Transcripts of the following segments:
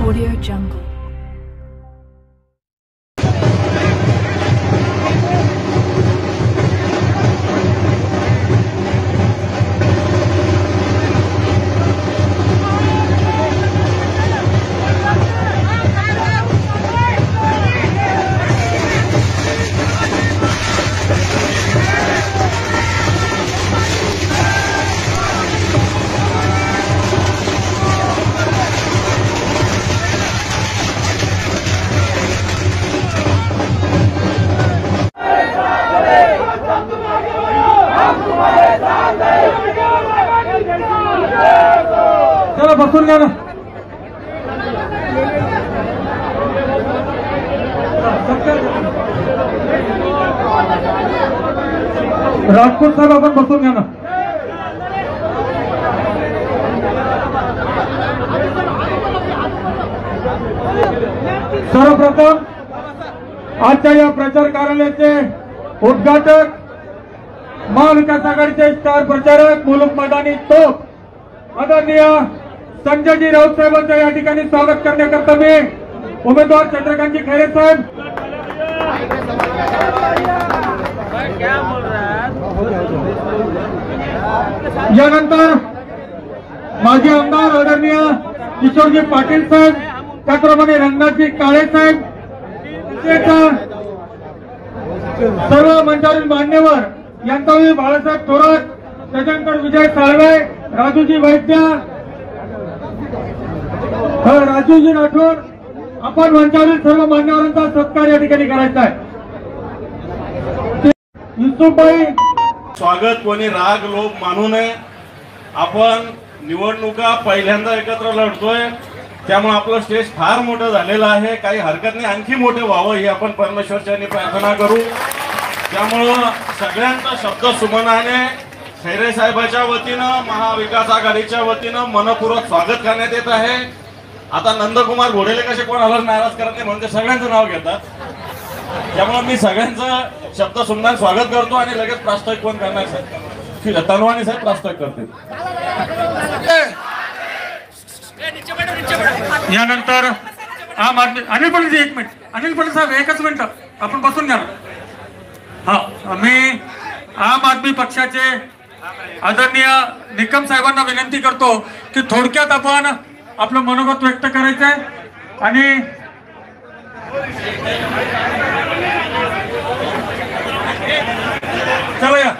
Audio Jungle. चला बसून घ्या ना. राजपूत साहेब आपण बसून घ्या ना. सर्वप्रथम आजच्या या प्रचार कार्यालयाचे उद्घाटक महाविकास आघाडीचे स्टार प्रचारक मुलुक मैदानी तोप आदरणीय संजयजी राऊत साहेबांचं या ठिकाणी स्वागत करण्याकरता मी उमेदवार चंद्रकांतजी खैरे साहेब, यानंतर माजी आमदार आदरणीय किशोरजी पाटील साहेब, त्याचप्रमाणे रंगनाथजी काळे साहेब, सर्व मंचावरील मान्यवर यांचा बाळासाहेब थोरात, त्याच्यानंतर विजय साळवे, राजूजी वैद्य, राजूजी राठोड, आपण मंचावरील सर्व मान्यवरांचा सत्कार या ठिकाणी करायचा आहे. युसुफभाई, स्वागत कोणी राग लोभ मानू नये. आपण निवडणुका पहिल्यांदा एकत्र लढतोय, त्यामुळे आपलं स्टेज फार मोठं झालेलं आहे. काही हरकत नाही, आणखी मोठे व्हावं ही आपण परमेश्वरच्यांनी प्रार्थना करू. त्यामुळं सगळ्यांचा शब्द सुमनाने खैरे साहेबांच्या वतीनं महाविकास आघाडीच्या वतीनं मनपूर्वक स्वागत करण्यात येत आहे. आता नंदकुमार घोडेले कसे कोणाला नाराज करत नाही म्हणून ते सगळ्यांचं नाव घेतात. त्यामुळे मी सगळ्यांचं शब्द सुमनाने स्वागत करतो आणि लगेच प्रास्ताविक कोण करणार साहेब, तनवानी साहेब प्रास्ताविक करतील. यानंतर आम आदमी अनिल पाटील, एक मिनिट अनिल पाटील साहेब, एकच मिनिट आपण बसून घ्या. हा, मी आम आदमी पक्षाचे आदरणीय निकम साहेबांना विनंती करतो की थोडक्यात आपण आपलं मनोगत व्यक्त करायचं आहे आणि चला या.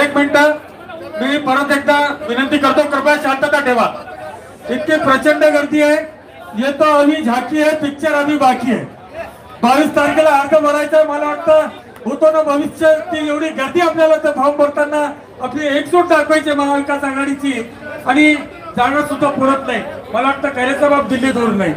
एक मिनिट, मी परत एकदा विनंती करतो, कृपया शांतता ठेवा. इतकी प्रचंड गर्दी आहे, ये तो अभी झाकी है, पिक्चर अभी बाकी है. 22 तारखेला अर्ज भरायचा आहे. मला वाटतं होतो ना भविष्य, ती एवढी गर्दी आपल्याला तर फॉर्म भरताना आपली एकजूट दाखवायची महाविकास आघाडीची आणि जाणं सुद्धा पुरत नाही. मला वाटतं खैरे साहेब दिल्लीत होत नाही.